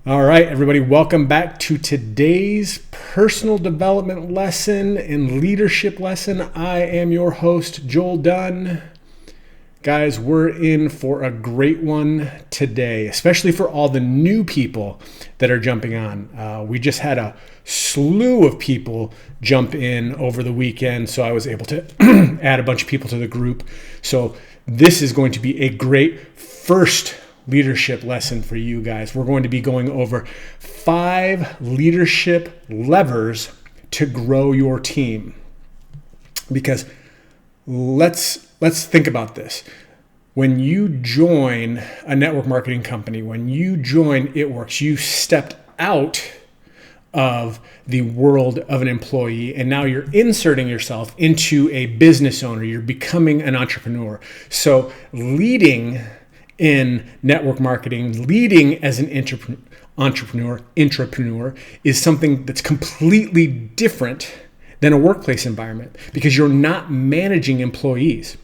All right, everybody, welcome back to today's personal development lesson and leadership lesson. I am your host, Joel Dunn. Guys, we're in for a great one today, especially for all the new people that are jumping on. We just had a slew of people jump in over the weekend, so I was able to add a bunch of people to the group. So this is going to be a great first leadership lesson for you guys. We're going to be going over 5 leadership levers to grow your team. Because let's think about this. When you join a network marketing company, when you join It Works, you stepped out of the world of an employee, and now you're inserting yourself into a business owner. You're becoming an entrepreneur. So leading in network marketing, leading as an entrepreneur is something that's completely different than a workplace environment, because you're not managing employees.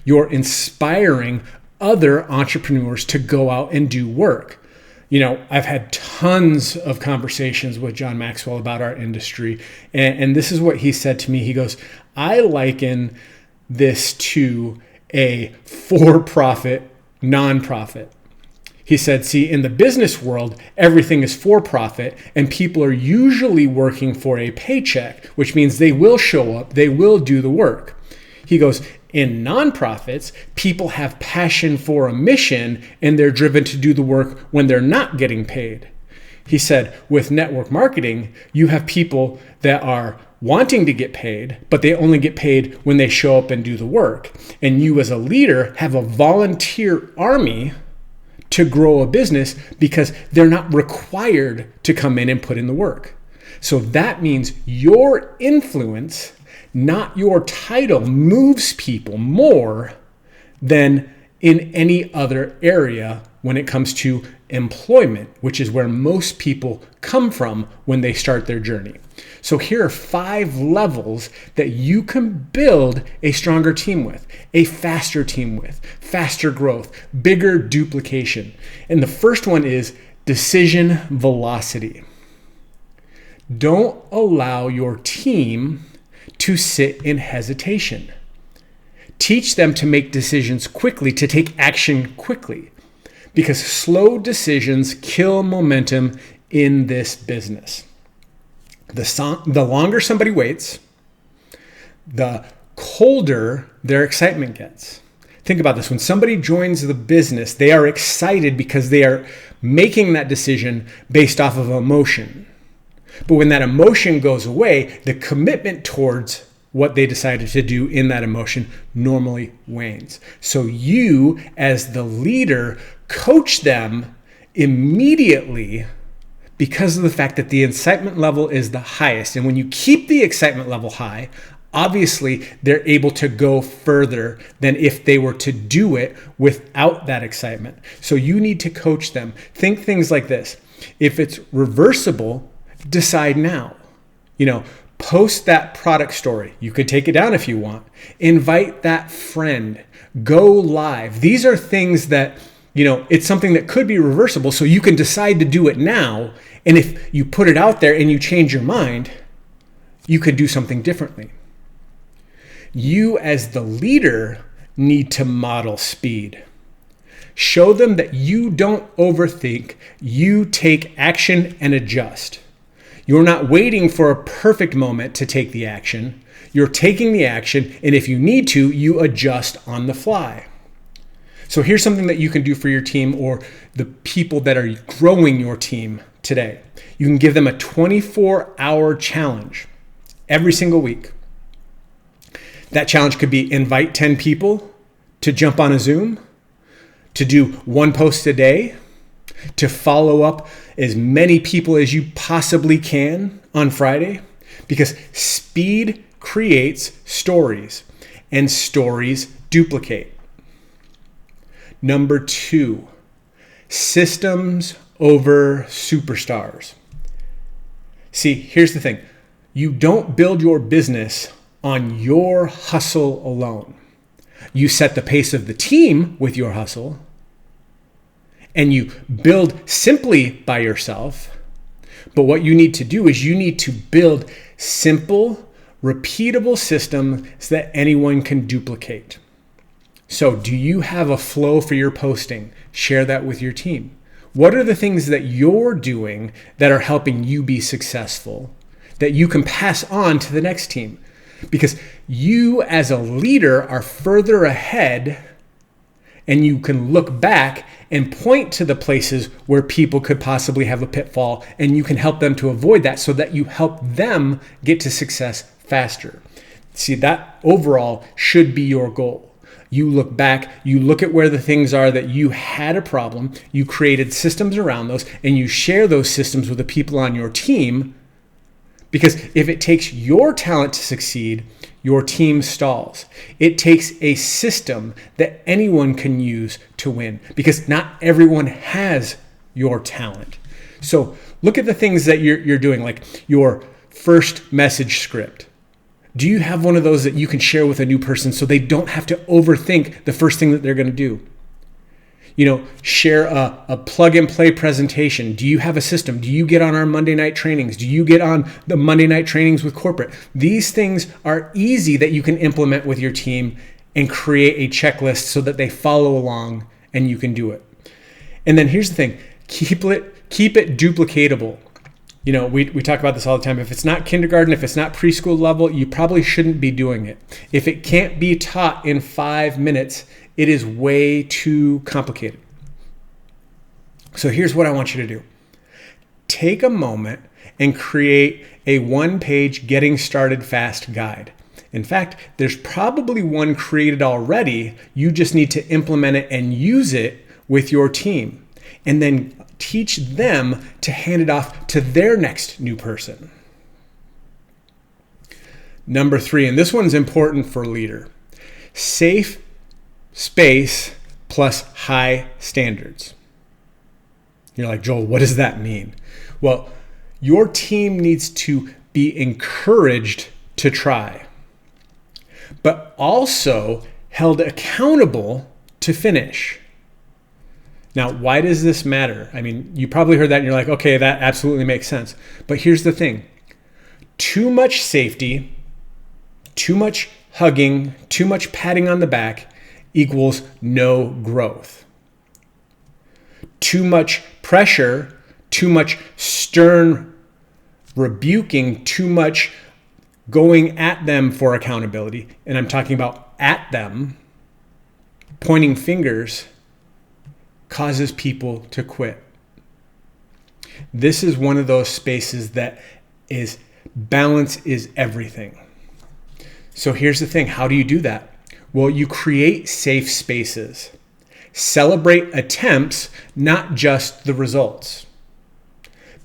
You're inspiring other entrepreneurs to go out and do work. You know, I've had tons of conversations with John Maxwell about our industry, and this is what he said to me. He goes, I liken this to a for-profit nonprofit. He said, see, in the business world, everything is for profit, and people are usually working for a paycheck, which means they will show up, they will do the work. He goes, in nonprofits, people have passion for a mission, and they're driven to do the work when they're not getting paid. He said, with network marketing, you have people that are wanting to get paid, but they only get paid when they show up and do the work. And you as a leader have a volunteer army to grow a business because they're not required to come in and put in the work. So that means your influence, not your title, moves people more than in any other area when it comes to employment, which is where most people come from when they start their journey. So here are 5 levels that you can build a stronger team with, a faster team with, faster growth, bigger duplication. And the first one is decision velocity. Don't allow your team to sit in hesitation. Teach them to make decisions quickly, to take action quickly, because slow decisions kill momentum in this business. The longer somebody waits, the colder their excitement gets. Think about this. When somebody joins the business, they are excited because they are making that decision based off of emotion. But when that emotion goes away, the commitment towards what they decided to do in that emotion normally wanes. So you, as the leader, coach them immediately because of the fact that the excitement level is the highest. And when you keep the excitement level high, obviously they're able to go further than if they were to do it without that excitement. So you need to coach them. Think things like this. If it's reversible, decide now. Post that product story. You could take it down if you want. Invite that friend. Go live. These are things that, it's something that could be reversible, so you can decide to do it now. And if you put it out there and you change your mind, you could do something differently. You as the leader need to model speed. Show them that you don't overthink. You take action and adjust. You're not waiting for a perfect moment to take the action. You're taking the action, and if you need to, you adjust on the fly. So here's something that you can do for your team or the people that are growing your team today. You can give them a 24-hour challenge every single week. That challenge could be invite 10 people to jump on a Zoom, to do 1 post a day, to follow up as many people as you possibly can on Friday, because speed creates stories and stories duplicate. Number 2, systems over superstars. See, here's the thing. You don't build your business on your hustle alone. You set the pace of the team with your hustle, and you build simply by yourself. But what you need to do is you need to build simple, repeatable systems that anyone can duplicate. So do you have a flow for your posting? Share that with your team. What are the things that you're doing that are helping you be successful that you can pass on to the next team? Because you as a leader are further ahead, and you can look back and point to the places where people could possibly have a pitfall, and you can help them to avoid that so that you help them get to success faster. See, that overall should be your goal. You look back, you look at where the things are that you had a problem, you created systems around those, and you share those systems with the people on your team. Because if it takes your talent to succeed, your team stalls. It takes a system that anyone can use to win, because not everyone has your talent. So look at the things that you're doing, like your first message script. Do you have one of those that you can share with a new person so they don't have to overthink the first thing that they're going to do? Share a plug and play presentation. Do you have a system? Do you get on our Monday night trainings? Do you get on the Monday night trainings with corporate? These things are easy that you can implement with your team and create a checklist so that they follow along and you can do it. And then here's the thing, keep it duplicatable. We talk about this all the time. If it's not kindergarten, if it's not preschool level, you probably shouldn't be doing it. If it can't be taught in 5 minutes, it is way too complicated. So here's what I want you to do. Take a moment and create a 1-page getting started fast guide. In fact, there's probably one created already. You just need to implement it and use it with your team. And then teach them to hand it off to their next new person. Number 3, and this one's important for a leader. Safe space plus high standards. You're like, Joel, what does that mean? Well, your team needs to be encouraged to try, but also held accountable to finish. Now, why does this matter? I mean, you probably heard that and you're like, okay, that absolutely makes sense. But here's the thing. Too much safety, too much hugging, too much patting on the back equals no growth. Too much pressure, too much stern rebuking, too much going at them for accountability, and I'm talking about at them, pointing fingers, causes people to quit. This is one of those spaces that is balance is everything. So here's the thing. How do you do that? Well, you create safe spaces. Celebrate attempts, not just the results.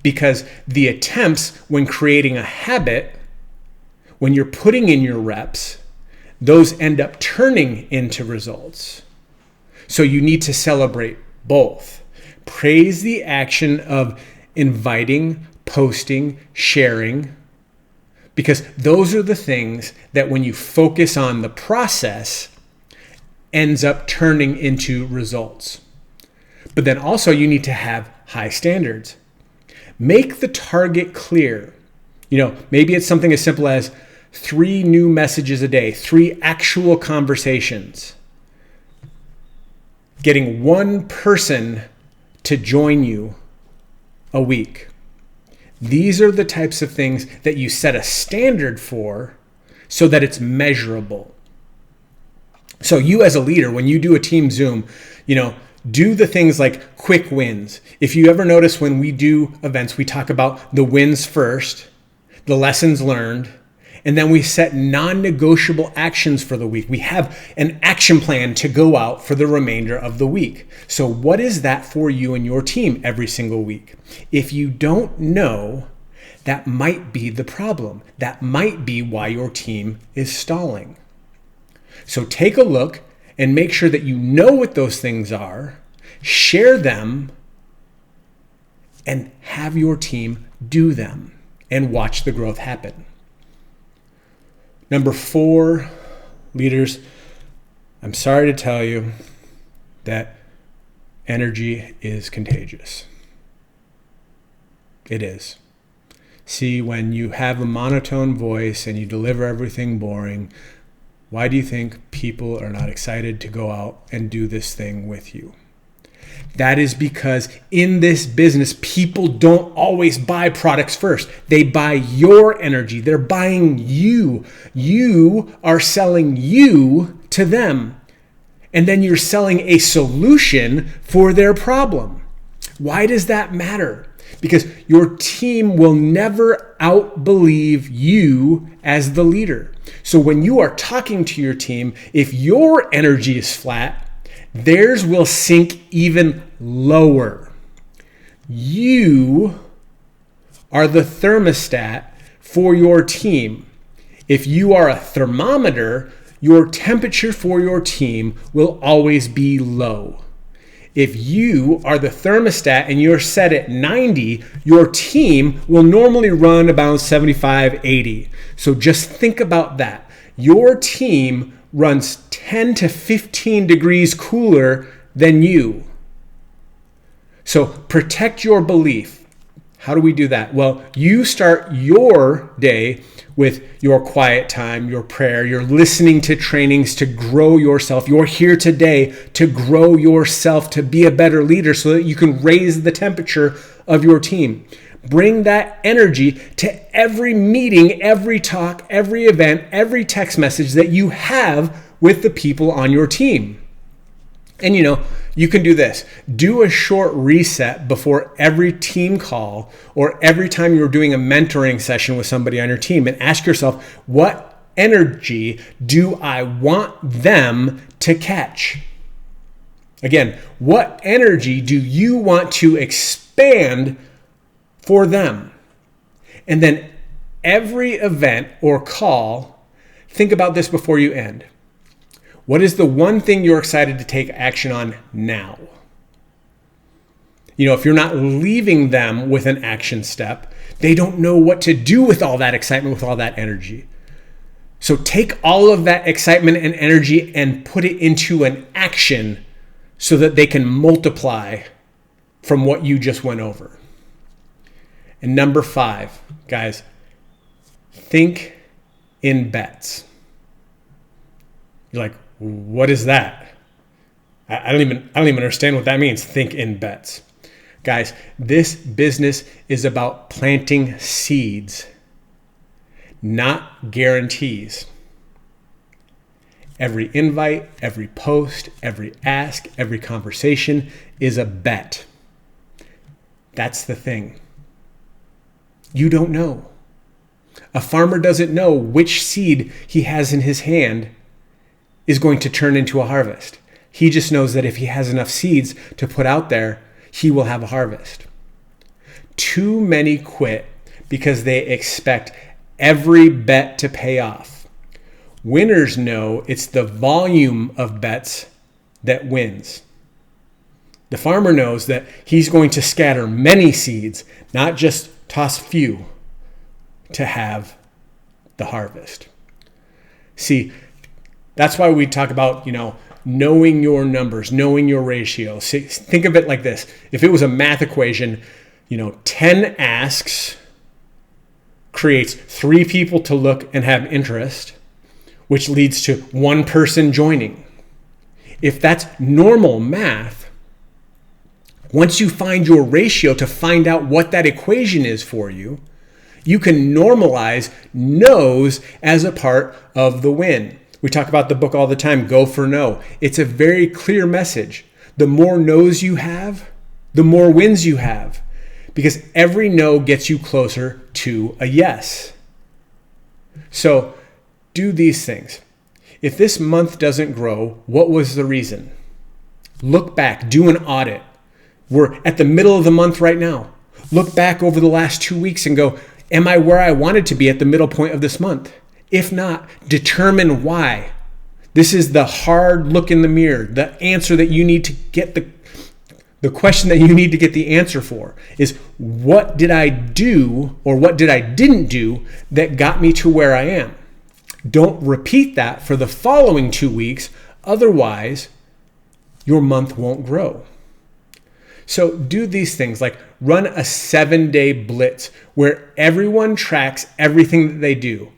Because the attempts, when creating a habit, when you're putting in your reps, those end up turning into results. So you need to celebrate both. Praise the action of inviting, posting, sharing, because those are the things that when you focus on the process ends up turning into results. But then also you need to have high standards. Make the target clear. Maybe it's something as simple as 3 new messages a day, 3 actual conversations. Getting 1 person to join you a week. These are the types of things that you set a standard for so that it's measurable. So you as a leader, when you do a team Zoom, do the things like quick wins. If you ever notice when we do events, we talk about the wins first, the lessons learned, and then we set non-negotiable actions for the week. We have an action plan to go out for the remainder of the week. So what is that for you and your team every single week? If you don't know, that might be the problem. That might be why your team is stalling. So take a look and make sure that you know what those things are, share them, and have your team do them and watch the growth happen. Number 4, leaders, I'm sorry to tell you that Energy is contagious. It is. See, when you have a monotone voice and you deliver everything boring, why do you think people are not excited to go out and do this thing with you? That is because in this business, people don't always buy products first. They buy your energy. They're buying you. You are selling you to them. And then you're selling a solution for their problem. Why does that matter? Because your team will never outbelieve you as the leader. So when you are talking to your team, if your energy is flat, theirs will sink even lower. You are the thermostat for your team. If you are a thermometer, your temperature for your team will always be low. If you are the thermostat and you're set at 90, your team will normally run about 75, 80. So just think about that. Your team runs 10 to 15 degrees cooler than you. So protect your belief. How do we do that? Well, you start your day with your quiet time, your prayer. You're listening to trainings to grow yourself. You're here today to grow yourself, to be a better leader so that you can raise the temperature of your team. Bring that energy to every meeting, every talk, every event, every text message that you have with the people on your team. And you can do this. Do a short reset before every team call or every time you're doing a mentoring session with somebody on your team, and ask yourself, what energy do I want them to catch? Again, what energy do you want to expand for them? And then every event or call, think about this before you end. What is the one thing you're excited to take action on now? If you're not leaving them with an action step, they don't know what to do with all that excitement, with all that energy. So take all of that excitement and energy and put it into an action so that they can multiply from what you just went over. And number 5, guys, think in bets. You're like, what is that? I don't even understand what that means. Think in bets. Guys, this business is about planting seeds, not guarantees. Every invite, every post, every ask, every conversation is a bet. That's the thing. You don't know. A farmer doesn't know which seed he has in his hand is going to turn into a harvest. He just knows that if he has enough seeds to put out there, he will have a harvest. Too many quit because they expect every bet to pay off. Winners know it's the volume of bets that wins. The farmer knows that he's going to scatter many seeds, not just toss few, to have the harvest. See, that's why we talk about, knowing your numbers, knowing your ratio. See, think of it like this. If it was a math equation, 10 asks creates 3 people to look and have interest, which leads to 1 person joining. If that's normal math, once you find your ratio to find out what that equation is for you, you can normalize no's as a part of the win. We talk about the book all the time, Go for No. It's a very clear message. The more no's you have, the more wins you have, because every no gets you closer to a yes. So do these things. If this month doesn't grow, what was the reason? Look back, do an audit. We're at the middle of the month right now. Look back over the last 2 weeks and go, am I where I wanted to be at the middle point of this month? If not, determine why. This is the hard look in the mirror. The answer that you need to get the question that you need to get the answer for is, what did I do or what did I didn't do that got me to where I am? Don't repeat that for the following 2 weeks. Otherwise, your month won't grow. So do these things, like run a 7-day blitz where everyone tracks everything that they do.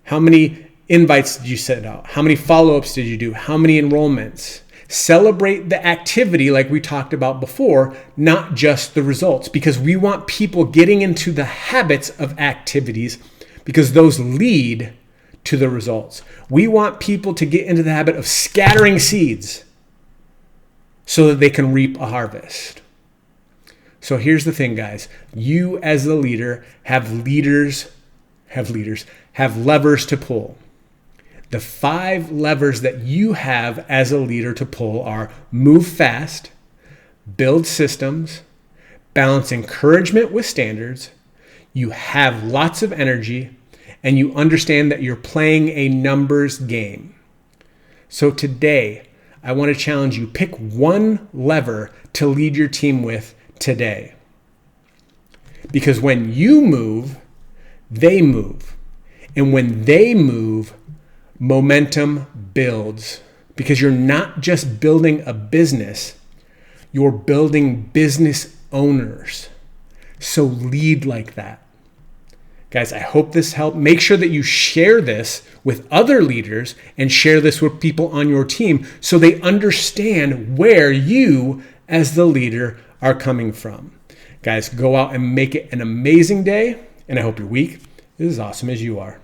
How many invites did you send out? How many follow-ups did you do? How many enrollments? Celebrate the activity like we talked about before, not just the results, because we want people getting into the habits of activities because those lead to the results. We want people to get into the habit of scattering seeds so that they can reap a harvest. So here's the thing, guys. You as the leader have levers to pull. The 5 levers that you have as a leader to pull are move fast, build systems, balance encouragement with standards, you have lots of energy, and you understand that you're playing a numbers game. So today, I want to challenge you, pick one lever to lead your team with today. Because when you move, they move. And when they move, momentum builds, because you're not just building a business, you're building business owners. So lead like that. Guys, I hope this helped. Make sure that you share this with other leaders and share this with people on your team so they understand where you as the leader are coming from. Guys, go out and make it an amazing day, and I hope your week is as awesome as you are.